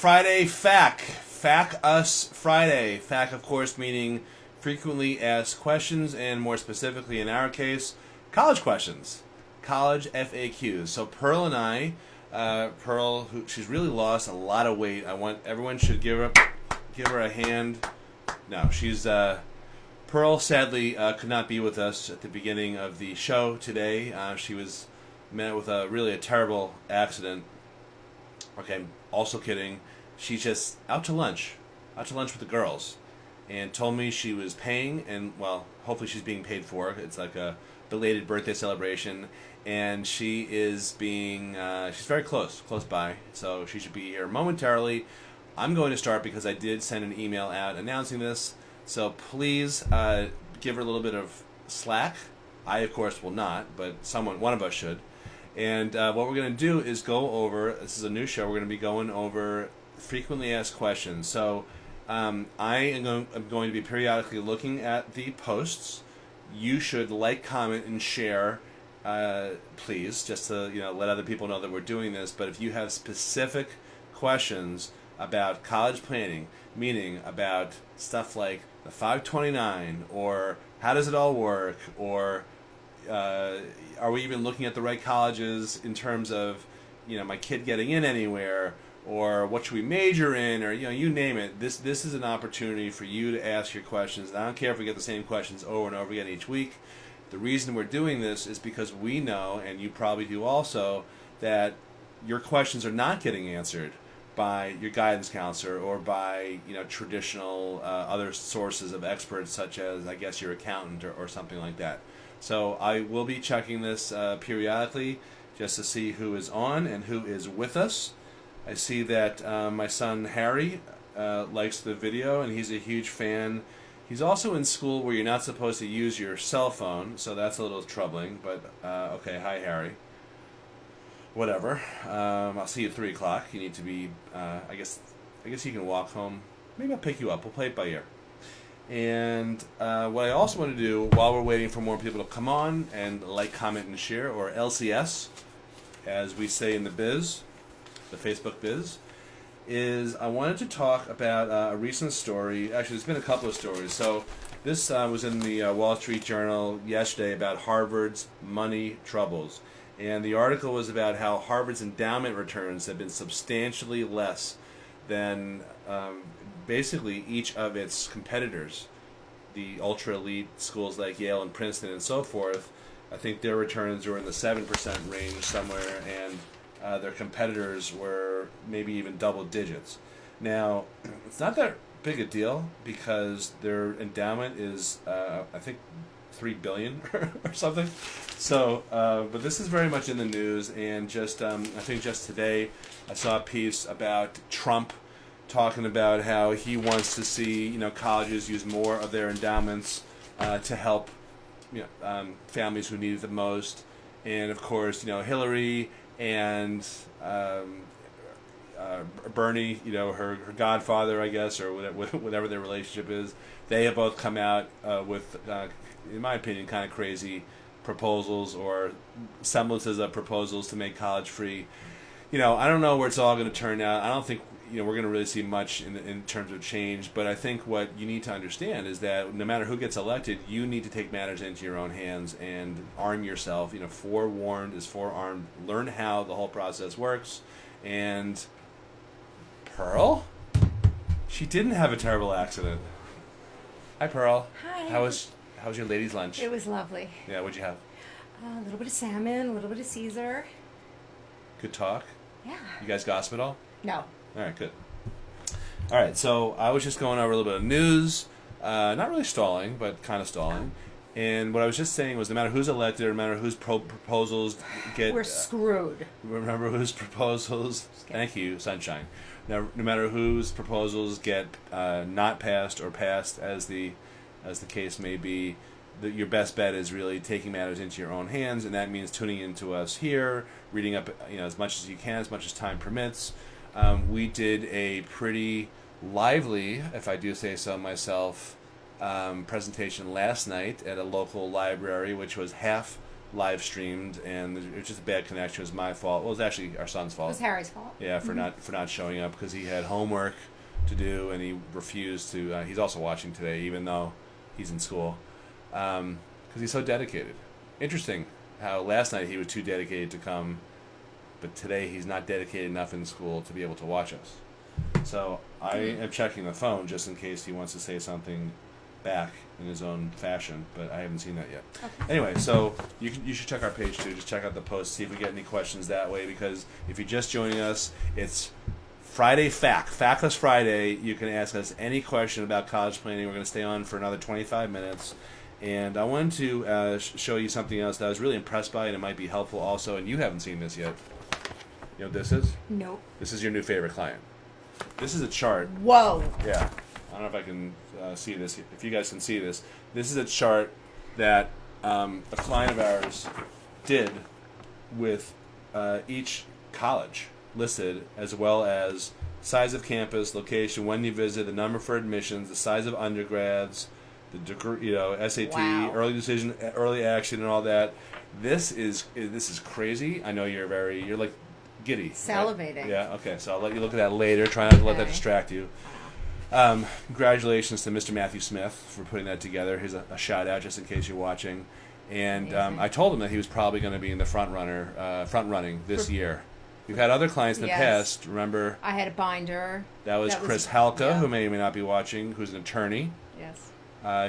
Friday FAQ. FAQ Us Friday. FAQ, of course, meaning frequently asked questions, and more specifically in our case, college questions. College FAQs. So Pearl and I, Pearl, she's really lost a lot of weight. Everyone should give her a hand. No, she's Pearl sadly could not be with us at the beginning of the show today. She was met with a terrible accident. Okay, also kidding. She's just out to lunch with the girls, and told me she was paying, and well, hopefully she's being paid for. It's like a belated birthday celebration, and she is being she's very close by, so she should be here momentarily. I'm going to start because I did send an email out announcing this, so please give her a little bit of slack. I, of course, will not, but one of us should. And what we're going to do is go over, this is a new show, we're going to be going over frequently asked questions. So I am going to be periodically looking at the posts. You should like, comment, and share, please, just to let other people know that we're doing this. But if you have specific questions about college planning, meaning about stuff like the 529, or how does it all work, or are we even looking at the right colleges in terms of my kid getting in anywhere, or what should we major in, or you name it. This is an opportunity for you to ask your questions. And I don't care if we get the same questions over and over again each week. The reason we're doing this is because we know, and you probably do also, that your questions are not getting answered by your guidance counselor or by traditional other sources of experts, such as, I guess, your accountant or something like that. So I will be checking this periodically just to see who is on and who is with us. I see that my son Harry likes the video, and he's a huge fan. He's also in school where you're not supposed to use your cell phone, so that's a little troubling. But okay, hi Harry. Whatever. I'll see you at 3 o'clock. You need to be. I guess you can walk home. Maybe I'll pick you up. We'll play it by ear. And what I also want to do while we're waiting for more people to come on and like, comment, and share, or LCS, as we say in the biz, the Facebook biz, is I wanted to talk about a recent story. Actually, there's been a couple of stories. So this was in the Wall Street Journal yesterday about Harvard's money troubles. And the article was about how Harvard's endowment returns have been substantially less than basically each of its competitors, the ultra-elite schools like Yale and Princeton and so forth. I think their returns were in the 7% range somewhere, and their competitors were maybe even double digits. Now, it's not that big a deal because their endowment is, I think, $3 billion or something. So, but this is very much in the news, and just I think just today I saw a piece about Trump talking about how he wants to see colleges use more of their endowments to help families who need it the most, and of course Hillary and Bernie, her godfather, I guess, or whatever their relationship is, they have both come out with, in my opinion, kind of crazy proposals or semblances of proposals to make college free. I don't know where it's all going to turn out. I don't think we're going to really see much in terms of change, but I think what you need to understand is that no matter who gets elected, you need to take matters into your own hands and arm yourself. Forewarned is forearmed. Learn how the whole process works. And Pearl, she didn't have a terrible accident. Hi, Pearl. Hi. How was your ladies' lunch? It was lovely. Yeah, what'd you have? A little bit of salmon, a little bit of Caesar. Good talk? Yeah. You guys gossip at all? No. All right, good. All right, so I was just going over a little bit of news, not really stalling, but kind of stalling. And what I was just saying was no matter who's elected or no matter whose proposals get... We're screwed. Remember whose proposals... Thank you, sunshine. Now, no matter whose proposals get not passed or passed, as the case may be, your best bet is really taking matters into your own hands, and that means tuning into us here, reading up as much as you can, as much as time permits. We did a pretty lively, if I do say so myself, presentation last night at a local library, which was half live streamed, and it was just a bad connection. It was my fault. Well, it was actually our son's fault. It was Harry's fault. Yeah, for not showing up because he had homework to do and he refused to. He's also watching today, even though he's in school, because he's so dedicated. Interesting how last night he was too dedicated to come, but today he's not dedicated enough in school to be able to watch us. So I am checking the phone just in case he wants to say something back in his own fashion, but I haven't seen that yet. Okay. Anyway, so you should check our page too. Just check out the post, see if we get any questions that way, because if you're just joining us, it's Friday Factless Friday. You can ask us any question about college planning. We're going to stay on for another 25 minutes. And I wanted to show you something else that I was really impressed by, and it might be helpful also, and you haven't seen this yet. You know what this is? Nope. This is your new favorite client. This is a chart. Whoa. Yeah. I don't know if I can see this. If you guys can see this. This is a chart that a client of ours did with each college listed, as well as size of campus, location, when you visit, the number for admissions, the size of undergrads, the degree, SAT, Wow. early decision, early action, and all that. This is crazy. I know you're like giddy. Salivating. Right? Yeah. Okay. So I'll let you look at that later. Try not to let that Okay. distract you. Congratulations to Mr. Matthew Smith for putting that together. Here's a shout out just in case you're watching. And Amazing. I told him that he was probably going to be in the front running this year. We've had other clients in the Yes. past. Remember, I had a binder. that was Chris Halka, yeah. who may or may not be watching, who's an attorney. Yes.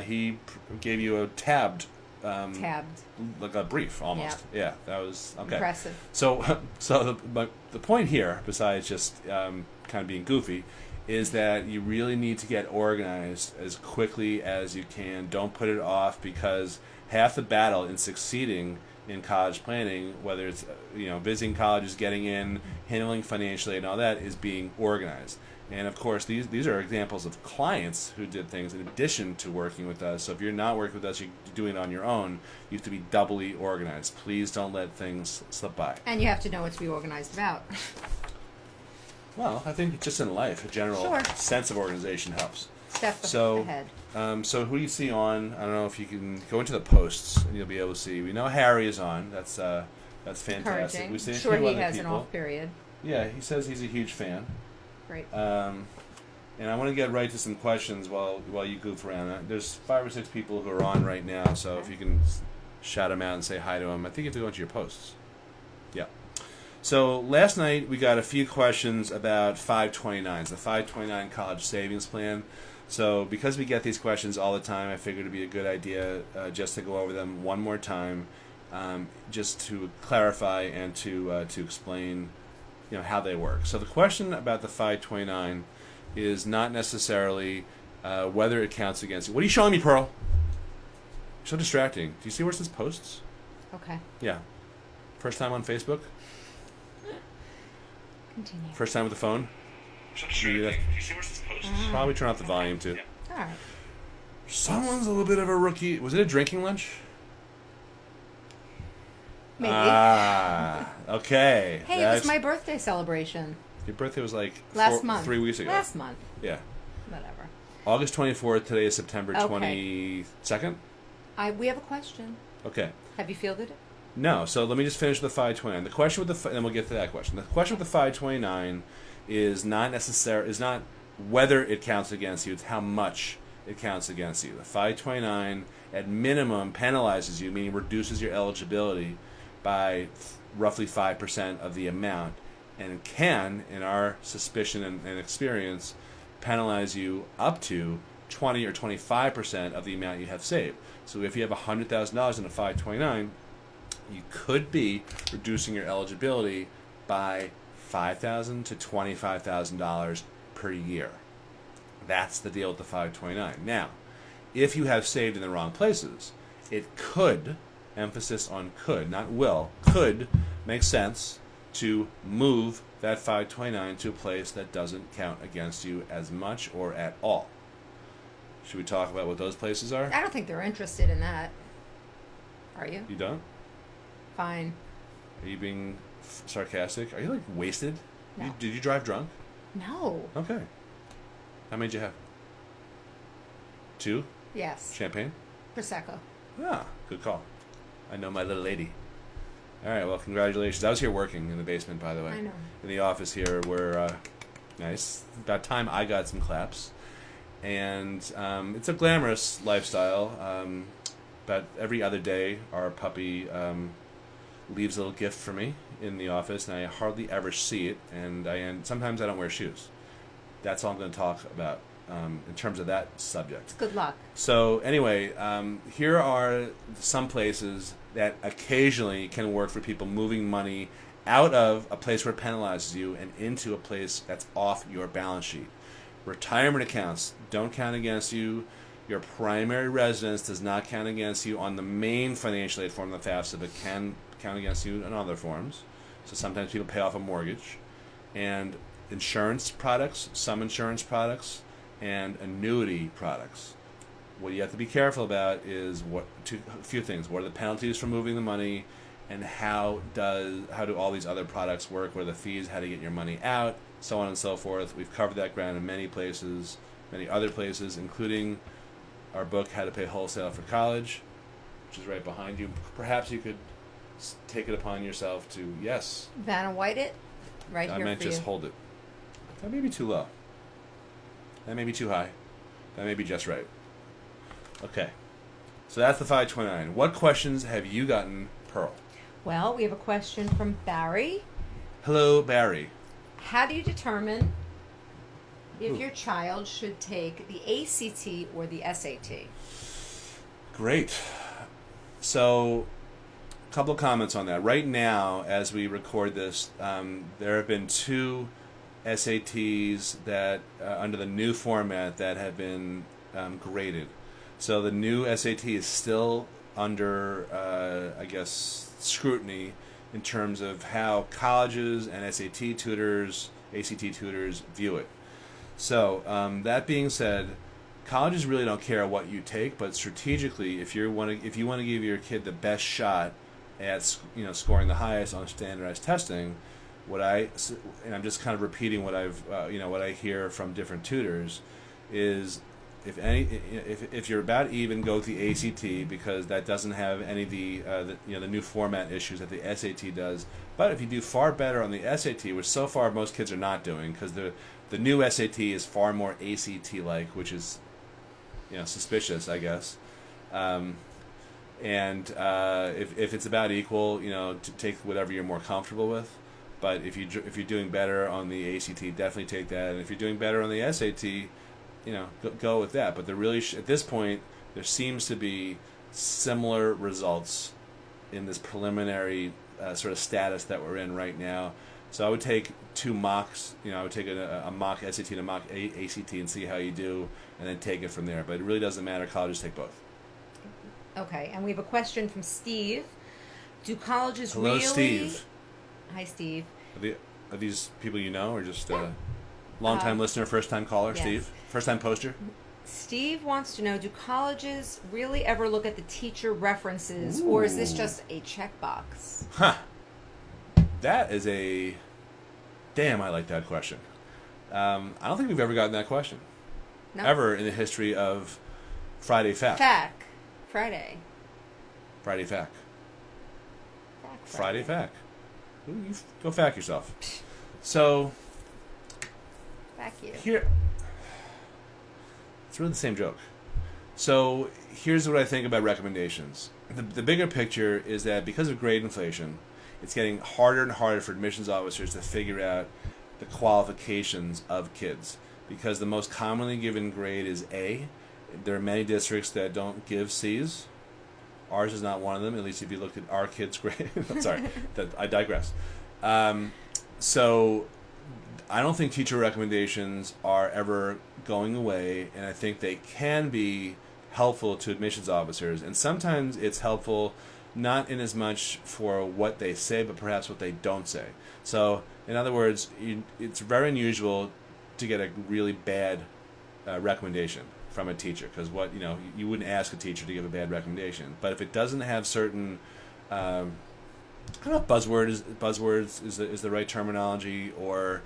He gave you a tabbed, Tabbed. like a brief almost. Yeah, that was okay. Impressive. So the point here, besides just kind of being goofy, is that you really need to get organized as quickly as you can. Don't put it off, because half the battle in succeeding in college planning, whether it's visiting colleges, getting in, handling financially, and all that, is being organized. And of course, these are examples of clients who did things in addition to working with us. So if you're not working with us, you're doing it on your own. You have to be doubly organized. Please don't let things slip by. And you have to know what to be organized about. Well, I think just in life, a general Sure. sense of organization helps. Step So, ahead. So who do you see on? I don't know if you can go into the posts and you'll be able to see. We know Harry is on. That's fantastic. Encouraging. We see a Sure, few he other has people. an off period. Yeah, he says he's a huge fan. Great. And I want to get right to some questions while you goof around. There's 5 or 6 people who are on right now, so if you can shout them out and say hi to them. I think you have to go into your posts. Yeah. So last night we got a few questions about 529s, the 529 college savings plan. So because we get these questions all the time, I figured it'd be a good idea just to go over them one more time, just to clarify and to explain, how they work. So the question about the 529 is not necessarily whether it counts against you. What are you showing me, Pearl? So distracting. Do you see where it says posts? Okay. Yeah. First time on Facebook? Continue. First time with the phone? Probably turn off the volume too. All right. Someone's a little bit of a rookie. Was it a drinking lunch? Maybe. Ah, okay. Hey, it was my birthday celebration. Your birthday was like Last month. 3 weeks ago. Last month. Yeah. Whatever. August 24th. Today is September Okay. 22nd. We have a question. Okay. Have you fielded it? No, so let me just finish with the 529. The question with then we'll get to that question. The question with the 529 is not whether it counts against you, it's how much it counts against you. The 529 at minimum penalizes you, meaning reduces your eligibility by roughly 5% of the amount, and it can, in our suspicion and experience, penalize you up to 20 or 25% of the amount you have saved. So if you have $100,000 in a 529, you could be reducing your eligibility by $5,000 to $25,000 per year. That's the deal with the 529. Now, if you have saved in the wrong places, it could, emphasis on could, not will, could make sense to move that 529 to a place that doesn't count against you as much or at all. Should we talk about what those places are? I don't think they're interested in that. Are you? You don't? Fine. Are you being sarcastic? Are you like wasted? No. Did you drive drunk? No. Okay. How many did you have? 2? Yes. Champagne? Prosecco. Ah, good call. I know my little lady. All right, well, congratulations. I was here working in the basement, by the way. I know. In the office here, we're nice. About time I got some claps. And it's a glamorous lifestyle. But every other day, our puppy leaves a little gift for me in the office, and I hardly ever see it. And sometimes I don't wear shoes. That's all I'm going to talk about in terms of that subject. Good luck. So anyway, here are some places that occasionally can work for people moving money out of a place where it penalizes you and into a place that's off your balance sheet. Retirement accounts don't count against you. Your primary residence does not count against you on the main financial aid form of the FAFSA, but can count against you in other forms. So sometimes people pay off a mortgage. And insurance products, some insurance products, and annuity products. What you have to be careful about is a few things. What are the penalties for moving the money, and how do all these other products work? What are the fees? How to get your money out? So on and so forth. We've covered that ground in many places, many other places, including our book, How to Pay Wholesale for College, which is right behind you. Perhaps you could take it upon yourself to, yes. Vanna White it? Right I here meant for just you. hold it. That may be too low. That may be too high. That may be just right. Okay. So that's the 529. What questions have you gotten, Pearl? Well, we have a question from Barry. Hello, Barry. How do you determine if Ooh. your child should take the ACT or the SAT? Great. So, a couple of comments on that. Right now, as we record this, there have been 2 SATs that, under the new format, that have been graded. So the new SAT is still under, scrutiny in terms of how colleges and SAT tutors, ACT tutors view it. So that being said, colleges really don't care what you take, but strategically, if you want to give your kid the best shot at scoring the highest on standardized testing, and I'm just kind of repeating what what I hear from different tutors, is if you're about even, go with the ACT, because that doesn't have any of the new format issues that the SAT does. But if you do far better on the SAT, which so far most kids are not doing, because the new SAT is far more ACT-like, which is suspicious, I guess. If it's about equal, to take whatever you're more comfortable with. But if you're doing better on the ACT, definitely take that. And if you're doing better on the SAT, go with that. But there really at this point, there seems to be similar results in this preliminary sort of status that we're in right now. So I would take 2 mocks. I would take a mock SAT and a mock ACT and see how you do, and then take it from there. But it really doesn't matter. Colleges take both. Okay, and we have a question from Steve. Do colleges Hello, really... Steve. Hi, Steve. Are these people you know, or just long-time listener, first-time caller, yes. Steve? First-time poster? Steve wants to know, do colleges really ever look at the teacher references, or is this just a checkbox? Huh. That is a... Damn, I like that question. I don't think we've ever gotten that question. No? Ever in the history of Friday Fact. Friday. Friday Fact. Friday. Friday Fact. Ooh, you go fact yourself. So... Back you. Here... It's really the same joke. So here's what I think about recommendations. The bigger picture is that because of grade inflation, it's getting harder and harder for admissions officers to figure out the qualifications of kids, because the most commonly given grade is A. There are many districts that don't give C's. Ours is not one of them, at least if you look at our kids' grade. I'm sorry, I digress. So I don't think teacher recommendations are ever going away, and I think they can be helpful to admissions officers. And sometimes it's helpful not in as much for what they say, but perhaps what they don't say. So, in other words, it's very unusual to get a really bad recommendation from a teacher, because you wouldn't ask a teacher to give a bad recommendation. But if it doesn't have certain, I don't know if buzzwords is the right terminology, or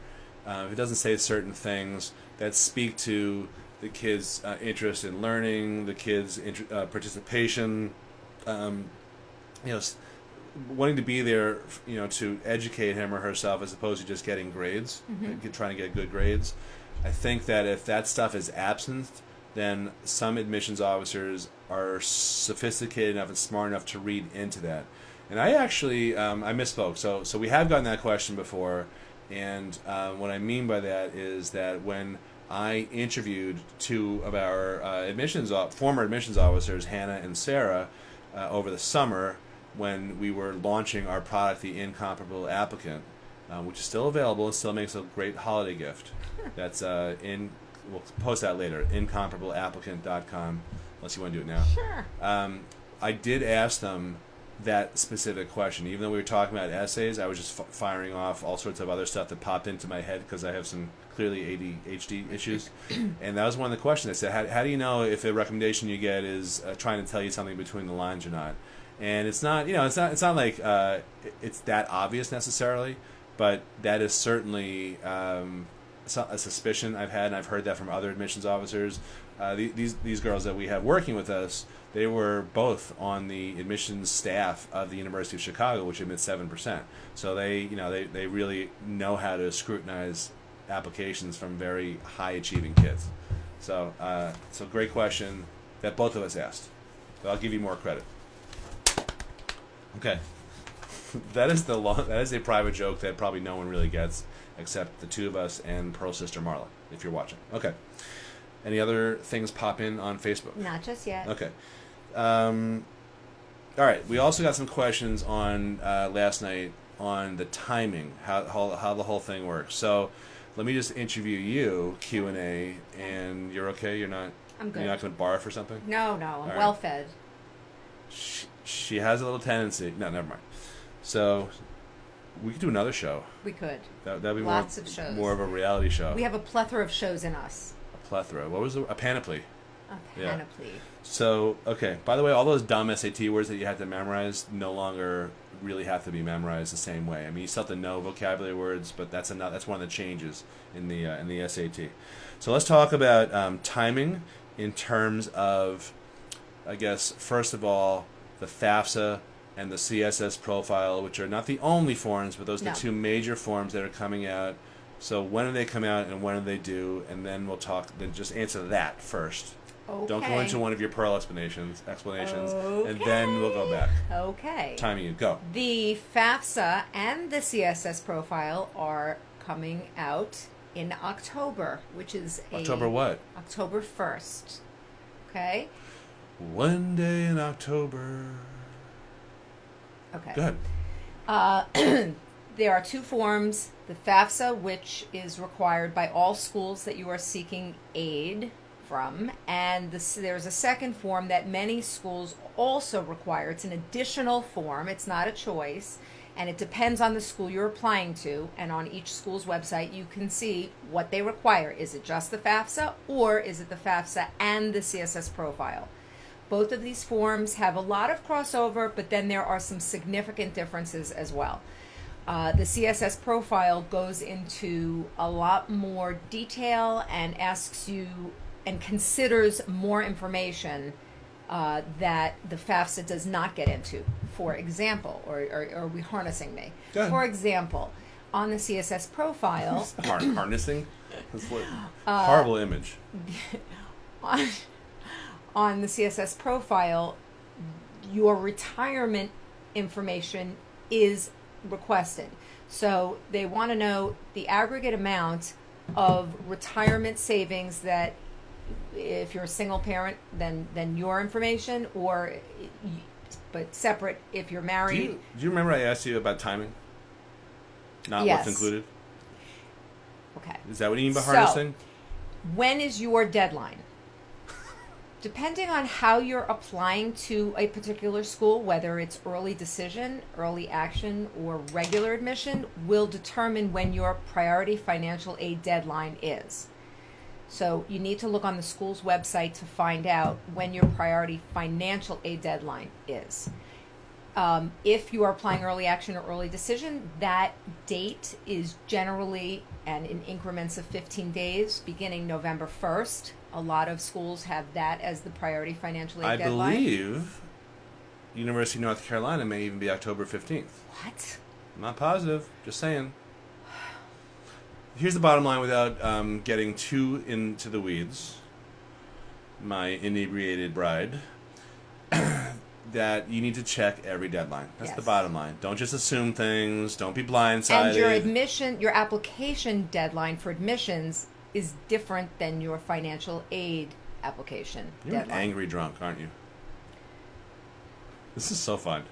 if it doesn't say certain things that speak to the kids' interest in learning, the kids' participation, you know, wanting to be there, you know, to educate him or herself as opposed to just getting grades, trying to get good grades. I think that if that stuff is absent, then some admissions officers are sophisticated enough and smart enough to read into that. And I actually, I misspoke. So we have gotten that question before, and what I mean by that is that when I interviewed two of our former admissions officers, Hannah and Sarah, over the summer when we were launching our product, the Incomparable Applicant, which is still available and still makes a great holiday gift. That's we'll post that later, incomparableapplicant.com, unless you want to do it now. Sure. I did ask them that specific question. Even though we were talking about essays, I was just firing off all sorts of other stuff that popped into my head because I have some clearly ADHD issues. And that was one of the questions. I said, how do you know if a recommendation you get is trying to tell you something between the lines or not? And it's not, it's not like it's that obvious necessarily, but that is certainly a suspicion I've had, and I've heard that from other admissions officers. These girls that we have working with us, they were both on the admissions staff of the University of Chicago, which admits 7%. So they really know how to scrutinize applications from very high achieving kids. So great question that both of us asked. But I'll give you more credit. Okay. That is a private joke that probably no one really gets except the two of us and Pearl's sister Marla, if you're watching. Okay. Any other things pop in on Facebook? Not just yet. Okay. All right. We also got some questions on last night on the timing, how the whole thing works. So let me just interview you, Q&A, and you're okay? You're not. I'm good. You're not going to barf or something? No, I'm well fed. She has a little tendency. No, never mind. So we could do another show. We could. That'd be lots of shows. More of a reality show. We have a plethora of shows in us. A plethora. What was a panoply? A panoply. Yeah. So, okay. By the way, all those dumb SAT words that you had to memorize no longer really have to be memorized the same way. I mean, you still have to know vocabulary words, but that's one of the changes in the SAT. So let's talk about timing in terms of, I guess, first of all, the FAFSA and the CSS Profile, which are not the only forms, but those are the two major forms that are coming out. So when do they come out and when do they due? And then we'll talk. Then just answer that first. Okay. Don't go into one of your Pearl explanations, okay. And then we'll go back. Okay. Timing you. Go. The FAFSA and the CSS Profile are coming out in October, which is October what? October 1st. Okay? One day in October. Okay. Go ahead. There are two forms. The FAFSA, which is required by all schools that you are seeking aid from, and there's a second form that many schools also require. It's an additional form. It's not a choice, and it depends on the school you're applying to, and on each school's website you can see what they require. Is it just the FAFSA, or is it the FAFSA and the CSS Profile? Both of these forms have a lot of crossover, but then there are some significant differences as well. The CSS Profile goes into a lot more detail and asks you and considers more information that the FAFSA does not get into. For example, or are we harnessing me? For example, on the CSS Profile... Harnessing? That's what horrible image. On the CSS Profile, your retirement information is requested. So they want to know the aggregate amount of retirement savings that, if you're a single parent, then your information, but separate if you're married. Do you remember I asked you about timing? Not yes. What's included? Okay. Is that what you mean by harnessing? When is your deadline? Depending on how you're applying to a particular school, whether it's early decision, early action, or regular admission, will determine when your priority financial aid deadline is. So you need to look on the school's website to find out when your priority financial aid deadline is. If you are applying early action or early decision, that date is generally and in increments of 15 days, beginning November 1st. A lot of schools have that as the priority financial aid deadline. I believe University of North Carolina may even be October 15th. What? I'm not positive. Just saying. Here's the bottom line without getting too into the weeds. My inebriated bride. That you need to check every deadline. That's the bottom line. Don't just assume things. Don't be blindsided. And your application deadline for admissions is different than your financial aid application You're deadline. an angry drunk, aren't you? This is so fun.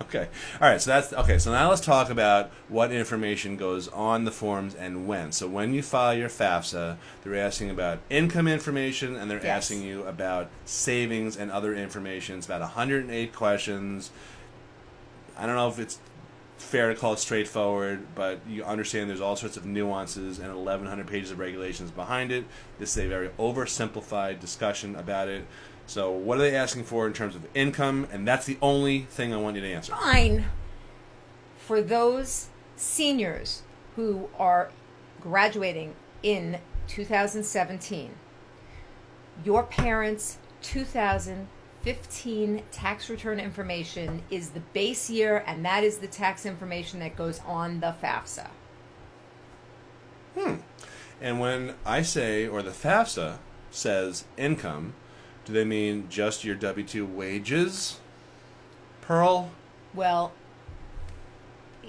Okay. All right. So now let's talk about what information goes on the forms and when. So when you file your FAFSA, they're asking about income information and they're asking you about savings and other information. It's about 108 questions. I don't know if it's fair to call it straightforward, but you understand there's all sorts of nuances and 1,100 pages of regulations behind it. This is a very oversimplified discussion about it. So what are they asking for in terms of income? And that's the only thing I want you to answer. Fine. For those seniors who are graduating in 2017, your parents' 2015 tax return information is the base year, and that is the tax information that goes on the FAFSA. And when I say, or the FAFSA says income, do they mean just your W-2 wages, Pearl? Well,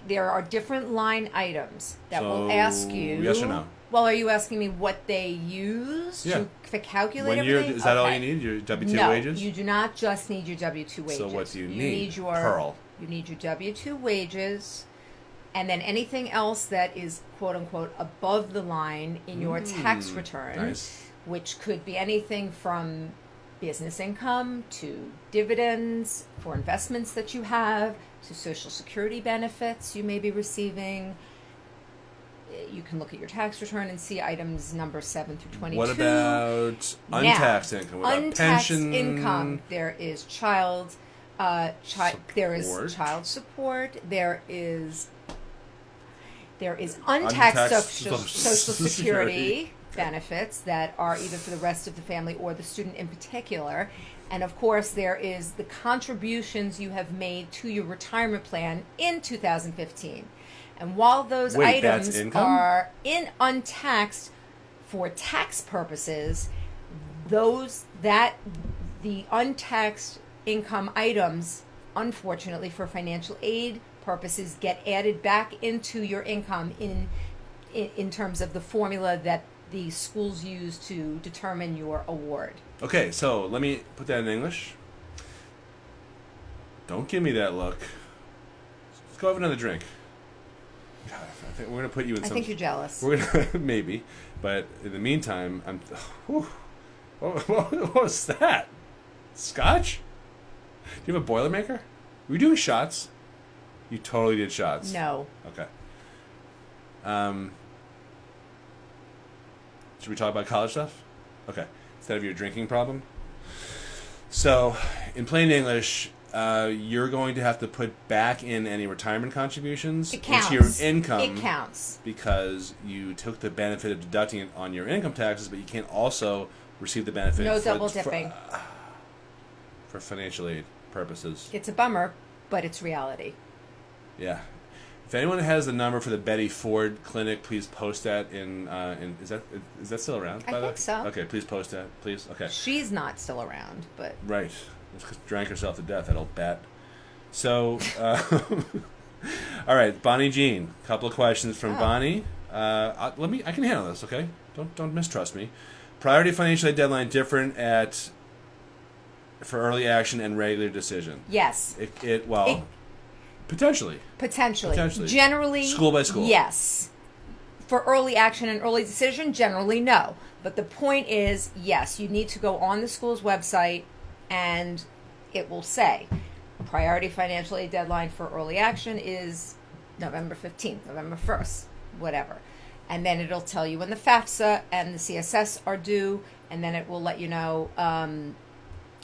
there are different line items that will ask you. Yes or no? Well, are you asking me what they use to calculate everything? Is that all you need, your W-2 wages? No, you do not just need your W-2 wages. So what do you need? Pearl? You need your W-2 wages, and then anything else that is quote-unquote above the line in your tax return, which could be anything from business income to dividends for investments that you have to Social Security benefits you may be receiving. You can look at your tax return and see items number 7 through 22. What about untaxed income? What about pension? Income? There is there is child support. There is untaxed Social Security benefits that are either for the rest of the family or the student in particular. And of course, there is the contributions you have made to your retirement plan in 2015. And while those items are untaxed for tax purposes, the untaxed income items, unfortunately for financial aid purposes, get added back into your income in terms of the formula that the schools use to determine your award. Okay, so let me put that in English. Don't give me that look. Let's go have another drink. God, I think we're gonna put you in. I think you're jealous. We're gonna maybe, but in the meantime, I'm. What was that? Scotch? Do you have a Boilermaker? Were you doing shots? You totally did shots. No. Okay. Should we talk about college stuff? Okay. Instead of your drinking problem. So, in plain English, you're going to have to put back in any retirement contributions into your income. It counts. Because you took the benefit of deducting it on your income taxes, but you can't also receive the benefit. No double dipping. For financial aid purposes. It's a bummer, but it's reality. Yeah. If anyone has the number for the Betty Ford Clinic, please post that in is that still around? I think so. Okay, please post that, please. Okay. She's not still around, but right, drank herself to death, that old bat. So, all right, Bonnie Jean. Couple of questions from Bonnie. I can handle this. Okay, don't mistrust me. Priority financial aid deadline different for early action and regular decision. Yes. Potentially. Generally, school by school. Yes. For early action and early decision, generally no. But the point is, yes, you need to go on the school's website and it will say priority financial aid deadline for early action is November 15th, November 1st, whatever. And then it'll tell you when the FAFSA and the CSS are due, and then it will let you know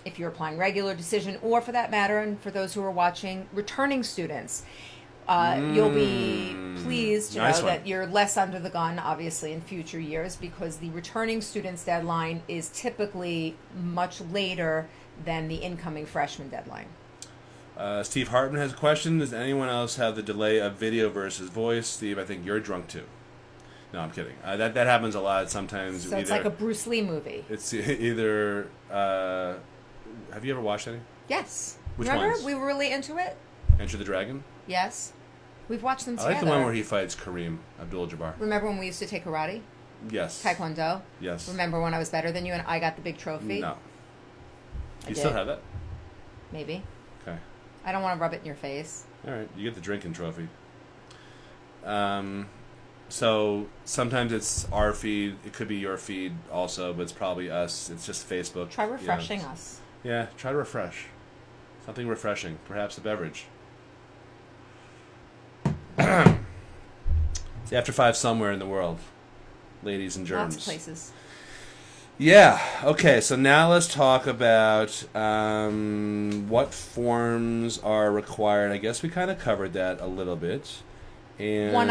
if you're applying regular decision, or for that matter, and for those who are watching, returning students. You'll be pleased to know that you're less under the gun, obviously, in future years, because the returning students deadline is typically much later than the incoming freshman deadline. Steve Hartman has a question. Does anyone else have the delay of video versus voice? Steve, I think you're drunk too. No, I'm kidding. That happens a lot sometimes. So it's like a Bruce Lee movie. It's either... have you ever watched any? Yes. Which Remember? ones? We were really into it? Enter the Dragon? Yes. We've watched them I together. like the one where he fights Kareem Abdul-Jabbar. Remember when we used to take karate? Yes. Taekwondo? Yes. Remember when I was better than you and I got the big trophy? No. I You did. still have that? Maybe. Okay. I don't want to rub it in your face. All right. You get the drinking trophy. So sometimes it's our feed. It could be your feed also, but it's probably us. It's just Facebook. Try refreshing us. Yeah, try to refresh. Something refreshing. Perhaps a beverage. It's after 5 somewhere in the world, ladies and germs. Lots of places. Yeah. Okay. So now let's talk about what forms are required. I guess we kind of covered that a little bit. And One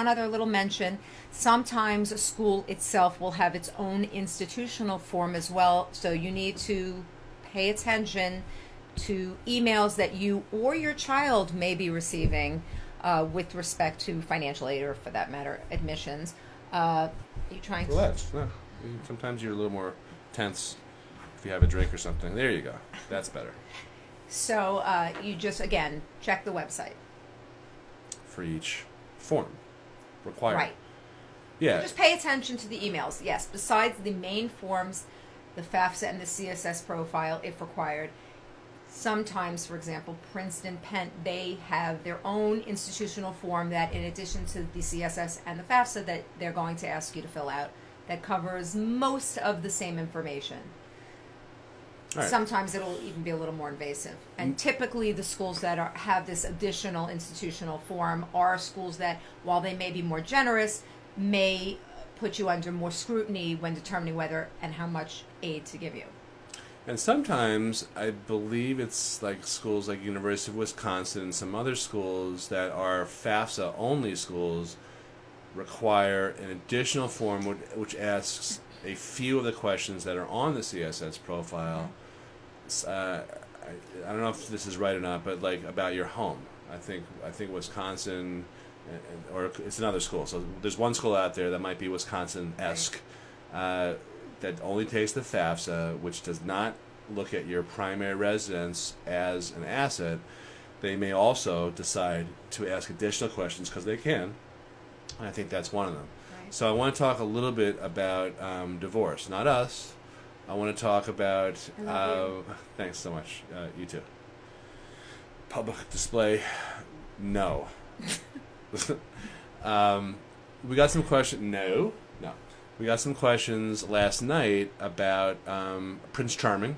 other little mention. Sometimes a school itself will have its own institutional form as well. So you need to pay attention to emails that you or your child may be receiving with respect to financial aid, or for that matter, admissions. Are you trying to... Relax. No. Sometimes you're a little more tense if you have a drink or something. There you go. That's better. So you just, again, check the website. For each form required. Right. Yeah. Just pay attention to the emails. Yes, besides the main forms, the FAFSA and the CSS profile, if required. Sometimes, for example, Princeton, Penn, they have their own institutional form that, in addition to the CSS and the FAFSA, that they're going to ask you to fill out, that covers most of the same information. All right. Sometimes it'll even be a little more invasive. And typically the schools that have this additional institutional form are schools that, while they may be more generous, may put you under more scrutiny when determining whether and how much aid to give you. And sometimes I believe it's like schools like University of Wisconsin and some other schools that are FAFSA only schools require an additional form which asks a few of the questions that are on the CSS profile. I don't know if this is right or not, but like about your home. I think Wisconsin, or it's another school. So there's one school out there that might be Wisconsin-esque that only takes the FAFSA, which does not look at your primary residence as an asset. They may also decide to ask additional questions because they can. And I think that's one of them. Right. So I want to talk a little bit about divorce. Not us. I want to talk about... thanks so much. You too. Public display. No. We got some questions... No. We got some questions last night about Prince Charming,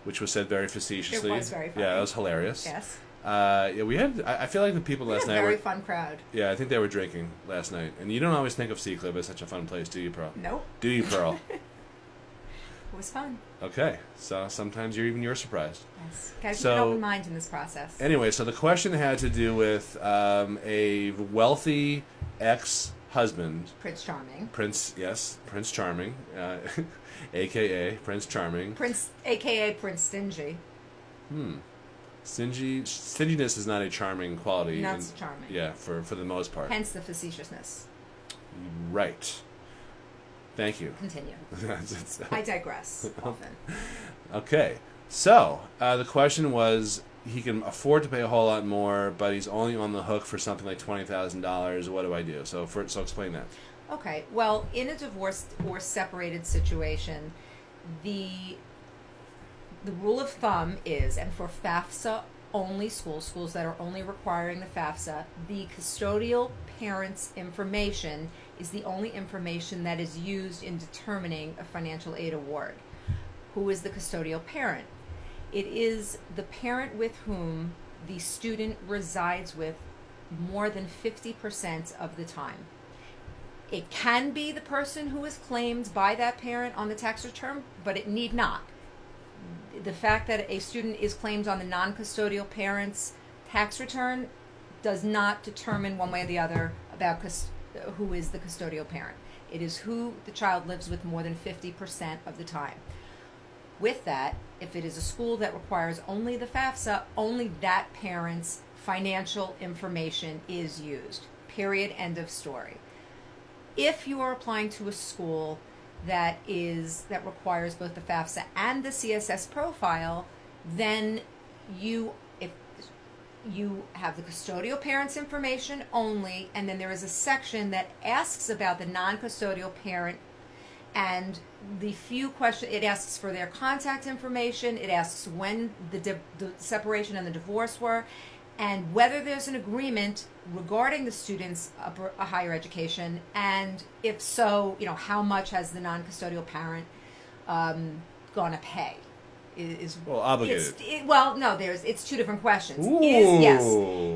which was said very facetiously. It was very funny. Yeah, it was hilarious. Yes. Yeah, we had... I feel like the people We last had a night very were... fun crowd. Yeah, I think they were drinking last night. And you don't always think of Sea Cliff as such a fun place, do you, Pearl? Nope. Do you, Pearl? It was fun. Okay, so sometimes you're surprised. Yes. Gotta keep So- an open mind in this process. Anyway, so the question had to do with a wealthy ex-husband, Prince Charming. Prince Charming, a.k.a. Prince Charming. Prince, a.k.a. Prince Stingy. Stinginess is not a charming quality. Not so charming. Yeah, for the most part. Hence the facetiousness. Right. Thank you. Continue. It's- I digress often. Okay, so the question was, he can afford to pay a whole lot more, but he's only on the hook for something like $20,000. What do I do? So explain that. Okay, well, in a divorced or separated situation, the rule of thumb is, and for FAFSA only schools that are only requiring the FAFSA, the custodial parent's information is the only information that is used in determining a financial aid award. Who is the custodial parent? It is the parent with whom the student resides with more than 50% of the time. It can be the person who is claimed by that parent on the tax return, but it need not. The fact that a student is claimed on the non-custodial parent's tax return does not determine one way or the other about who is the custodial parent. It is who the child lives with more than 50% of the time. With that, if it is a school that requires only the FAFSA, only that parent's financial information is used. Period. End of story. If you are applying to a school that requires both the FAFSA and the CSS profile, then if you have the custodial parent's information only, and then there is a section that asks about the non-custodial parent, and the few questions it asks for their contact information, it asks when the separation and the divorce were, and whether there's an agreement regarding the student's a higher education, and if so, how much has the non-custodial parent going to pay? Obligated. It's two different questions. Ooh, yes,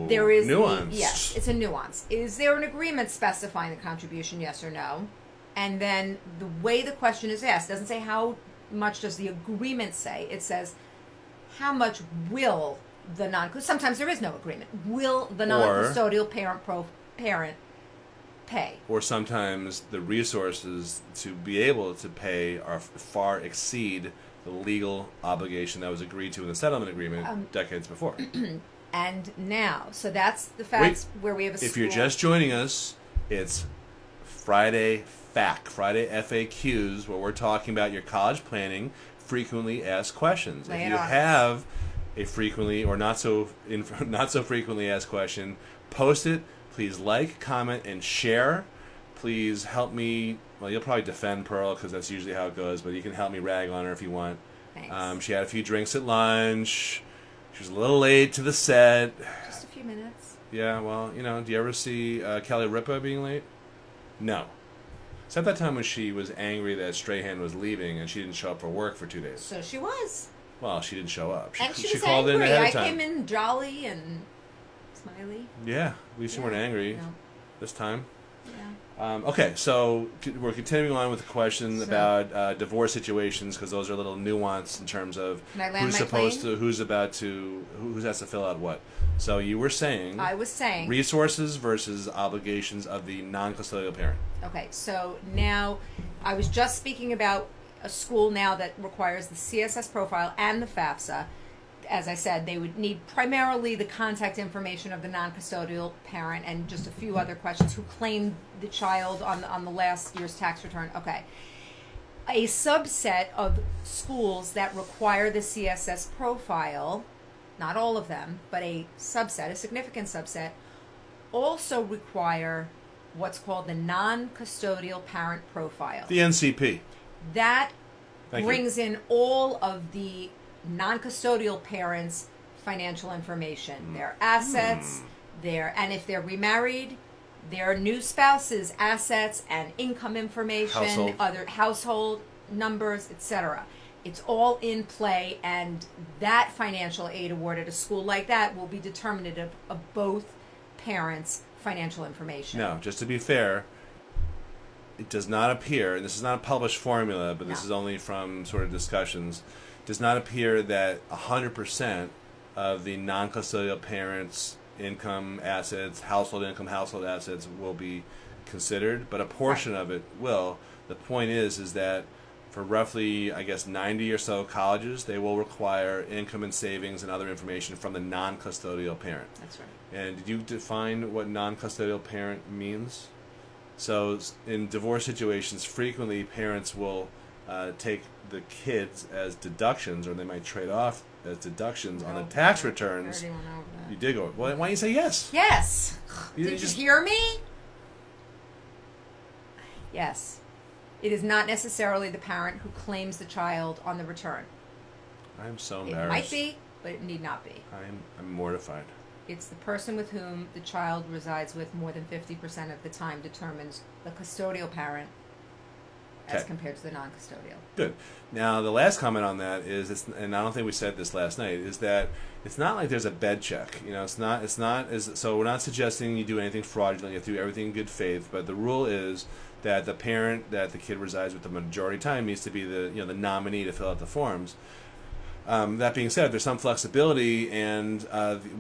there is nuance. Yes, it's a nuance. Is there an agreement specifying the contribution? Yes or no? And then the way the question is asked doesn't say how much does the agreement say. It says how much will sometimes there is no agreement. Will the non-custodial parent pay? Or sometimes the resources to be able to pay far exceed the legal obligation that was agreed to in the settlement agreement decades before. And now, so that's the facts where we have a school. If you're just joining us, it's Friday FAQs, where we're talking about your college planning frequently asked questions. If you have a frequently or not so frequently asked question, post it. Please like, comment, and share. Please help me. Well, you'll probably defend Pearl because that's usually how it goes, but you can help me rag on her if you want. Thanks. She had a few drinks at lunch. She was a little late to the set. Just a few minutes. Yeah, well, do you ever see Kelly Ripa being late? No. Except that time when she was angry that Strahan was leaving and she didn't show up for work for 2 days. So she was. Well, she didn't show up. And she was called angry. in ahead of time. I came in jolly and smiley. Yeah, at least you weren't angry this time. Yeah. Okay, so we're continuing on with the question about divorce situations, because those are a little nuanced in terms of who's supposed to, who has to fill out what. So you were saying... I was saying... resources versus obligations of the non-custodial parent. Okay, so now I was just speaking about a school now that requires the CSS profile and the FAFSA. As I said, they would need primarily the contact information of the non-custodial parent and just a few other questions. Who claimed the child on the last year's tax return? Okay. A subset of schools that require the CSS profile, not all of them, but a subset, a significant subset, also require what's called the non-custodial parent profile. The NCP. That brings in all of the non-custodial parents' financial information, their assets, and if they're remarried, their new spouse's assets and income information, other household numbers, etc. It's all in play, and that financial aid awarded a school like that will be determinative of both parents' financial information. Now, just to be fair, it does not appear, and this is not a published formula, but this is only from sort of discussions, does not appear that 100% of the non-custodial parents' income, assets, household income, household assets will be considered, but a portion of it will. The point is that for roughly, 90 or so colleges, they will require income and savings and other information from the non-custodial parent. That's right. And did you define what non-custodial parent means? So in divorce situations, frequently parents will take the kids as deductions, or they might trade off as deductions on the tax returns. I already went over that. You did go. Well, why don't you say yes? Yes. Did you hear me? Yes. It is not necessarily the parent who claims the child on the return. I'm so embarrassed. It might be, but it need not be. I'm mortified. It's the person with whom the child resides with more than 50% of the time determines the custodial parent as compared to the non-custodial. Good. Now, the last comment on that is, and I don't think we said this last night, is that it's not like there's a bed check. It's not so we're not suggesting you do anything fraudulent. You have to do everything in good faith, but the rule is that the parent that the kid resides with the majority of the time needs to be the nominee to fill out the forms. That being said, there's some flexibility, and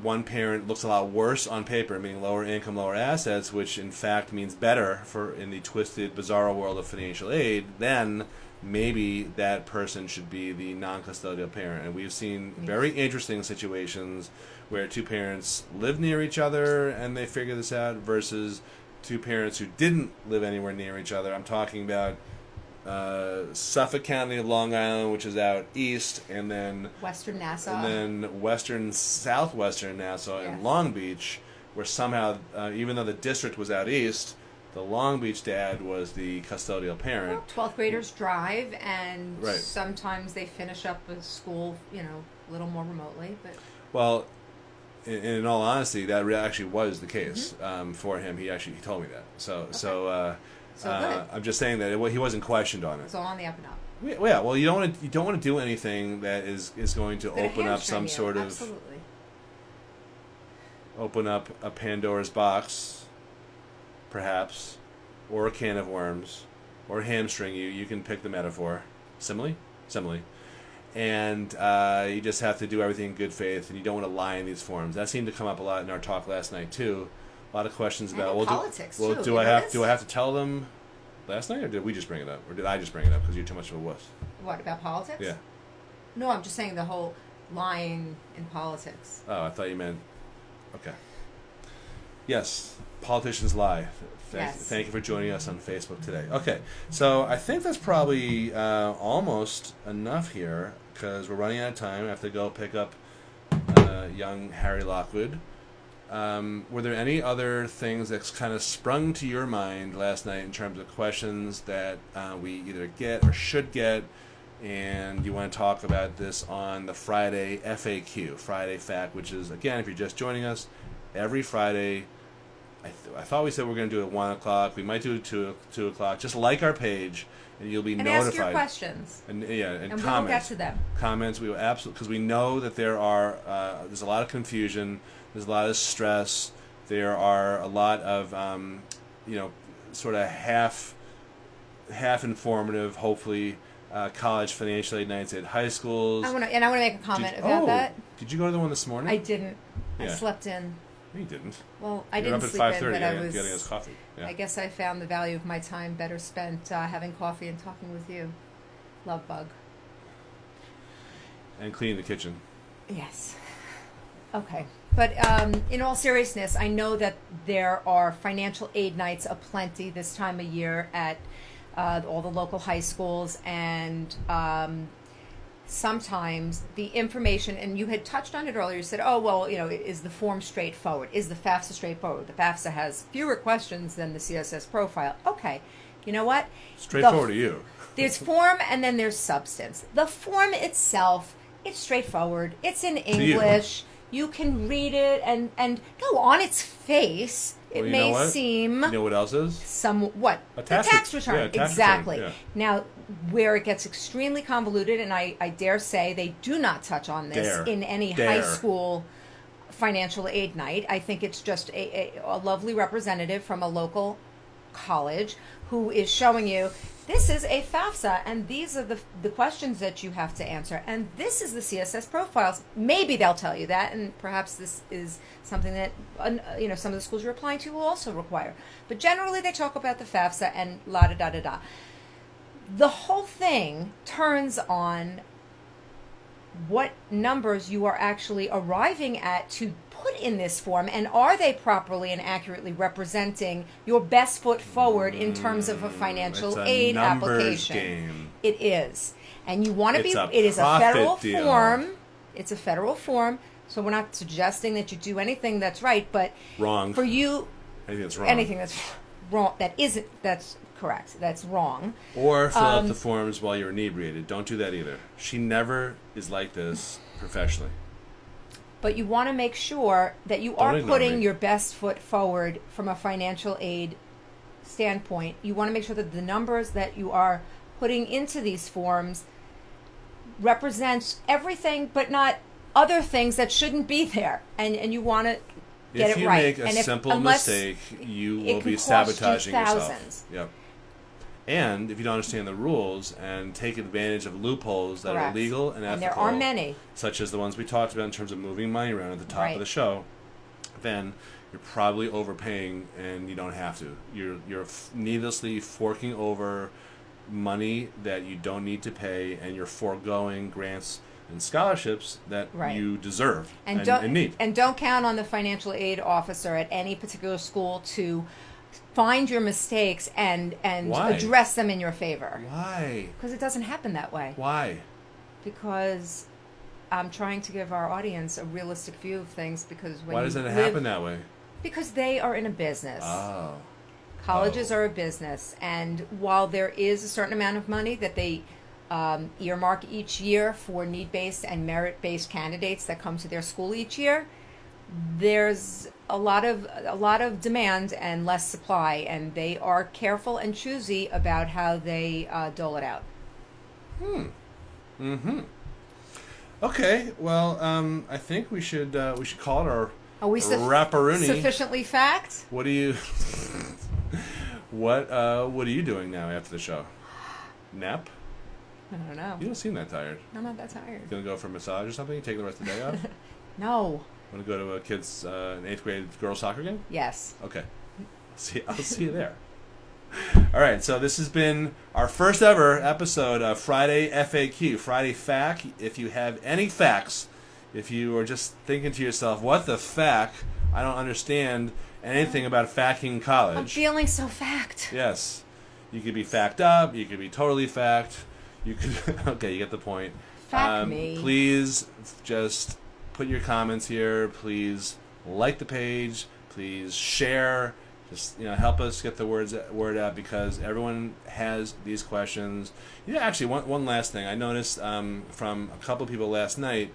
one parent looks a lot worse on paper, meaning lower income, lower assets, which in fact means better for in the twisted, bizarre world of financial aid. Then maybe that person should be the non-custodial parent. And we've seen very interesting situations where two parents live near each other and they figure this out versus two parents who didn't live anywhere near each other. I'm talking about Suffolk County, Long Island, which is out east, and then Western Nassau, and then western, southwestern Nassau, and Long Beach, where somehow, even though the district was out east, the Long Beach dad was the custodial parent. 12th graders drive, and Right. sometimes they finish up with school, a little more remotely. But Well, in all honesty, that actually was the case for him. He told me that. So good. I'm just saying that he wasn't questioned on it. It's all on the up and up. Yeah, well, you don't want to do anything that is going to Gonna open up some hamstring you, sort of absolutely. open up a Pandora's box, perhaps, or a can of worms, or hamstring you. You can pick the metaphor. Simile, and you just have to do everything in good faith, and you don't want to lie in these forums. That seemed to come up a lot in our talk last night too. A lot of questions about politics too. do I have to tell them last night, or did we just bring it up, or did I just bring it up because you're too much of a wuss? What about politics? Yeah. No, I'm just saying the whole lying in politics. Oh, I thought you meant. Okay. Yes, politicians lie. Thank you for joining us on Facebook today. Okay, so I think that's probably almost enough here because we're running out of time. I have to go pick up young Harry Lockwood. Were there any other things that's kind of sprung to your mind last night in terms of questions that we either get or should get, and you want to talk about this on the Friday FAQ, Friday FAQ, which is, again, if you're just joining us, every Friday. I thought we said we're going to do it at 1 o'clock. We might do it 2 o'clock. Just like our page, and you'll be notified. And ask your questions. And comments. comments. We'll get to them. Comments. We will absolutely, because we know that there's a lot of confusion. There's a lot of stress. There are a lot of sort of half informative, hopefully, college financial aid nights at high schools. I want to make a comment about that. Did you go to the one this morning? I didn't. I Yeah. slept in. No, you didn't. Well, I You were didn't up at sleep 5:30 in, but I was getting us coffee. Yeah. I guess I found the value of my time better spent having coffee and talking with you. Love bug. And cleaning the kitchen. Yes. Okay. But in all seriousness, I know that there are financial aid nights aplenty this time of year at all the local high schools, and sometimes the information, and you had touched on it earlier, you said, oh, well, is the form straightforward? Is the FAFSA straightforward? The FAFSA has fewer questions than the CSS Profile. Okay. You know what? Straightforward to you. There's form and then there's substance. The form itself, it's straightforward. It's in English. You can read it and no, on its face, it may seem... You know what else is? A tax return. Yeah, tax exactly. return, yeah. Now, where it gets extremely convoluted, and I dare say they do not touch on this in any high school financial aid night. I think it's just a lovely representative from a local college who is showing you, this is a FAFSA, and these are the questions that you have to answer, and this is the CSS profiles. Maybe they'll tell you that, and perhaps this is something that some of the schools you're applying to will also require. But generally, they talk about the FAFSA and la da da da da. The whole thing turns on what numbers you are actually arriving at to put in this form, and are they properly and accurately representing your best foot forward in terms of a financial aid application? Game. It is. And you want to be, it is a federal deal. form. It's a federal form, so we're not suggesting that you do anything that's right, but wrong. For you, anything that's wrong, that's correct. That's wrong. Or fill out the forms while you're inebriated. Don't do that either. She never is like this professionally. But you want to make sure that you are putting your best foot forward from a financial aid standpoint. You want to make sure that the numbers that you are putting into these forms represents everything, but not other things that shouldn't be there. And you want to get it right. If you make a simple mistake, you will be sabotaging yourself. Yep. And if you don't understand the rules and take advantage of loopholes that Correct. are legal and ethical, And there are many. such as the ones we talked about in terms of moving money around at the top Right. of the show, then you're probably overpaying and you don't have to. You're needlessly forking over money that you don't need to pay, and you're foregoing grants and scholarships that Right. you deserve and don't need. and don't count on the financial aid officer at any particular school to find your mistakes and Why? address them in your favor. Why? Because it doesn't happen that way. Why? Because I'm trying to give our audience a realistic view of things. Because when Why you doesn't it live- happen that way? Because they are in a business. Oh. Colleges Oh. are a business, and while there is a certain amount of money that they earmark each year for need-based and merit-based candidates that come to their school each year, there's a lot of demand and less supply, and they are careful and choosy about how they dole it out. Okay. Well, I think we should call it our Are we Rapparoony. sufficiently fact? What do you? What are you doing now after the show? Nap? I don't know. You don't seem that tired. I'm not that tired. Gonna go for a massage or something? Take the rest of the day off? No. Want to go to a kid's an 8th grade girls soccer game? Yes. Okay. I'll see you there. All right, so this has been our first ever episode of Friday FAQ, Friday FAQ. If you have any facts, if you are just thinking to yourself, what the fact? I don't understand anything about facking college. I'm feeling so fact. Yes. You could be fact up, you could be totally fact. You could okay, you get the point. Fact me. Please just put your comments here. Please like the page. Please share. Just help us get the word out, because everyone has these questions. Actually, one last thing I noticed from a couple people last night,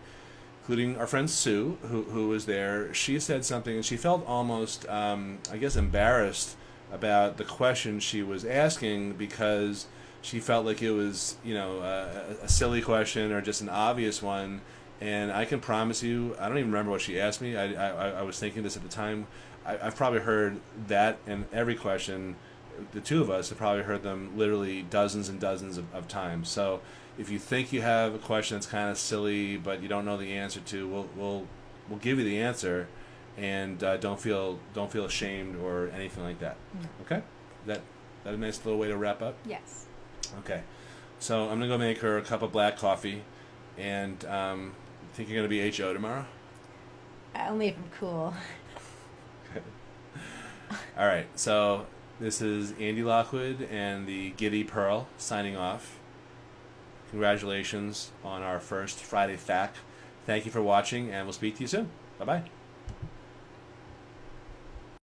including our friend Sue, who was there. She said something, and she felt almost, I guess, embarrassed about the question she was asking, because she felt like it was, a silly question or just an obvious one. And I can promise you, I don't even remember what she asked me. I was thinking this at the time. I've probably heard that in every question. The two of us have probably heard them literally dozens and dozens of times. So if you think you have a question that's kind of silly but you don't know the answer to, we'll give you the answer, and don't feel ashamed or anything like that. No. Okay, that a nice little way to wrap up. Yes. Okay, so I'm gonna go make her a cup of black coffee, and think you're gonna be HO tomorrow. Only if I'm cool. All right, so this is Andy Lockwood and the Giddy Pearl signing off. Congratulations on our first Friday FAQ. Thank you for watching, and we'll speak to you soon. Bye-bye.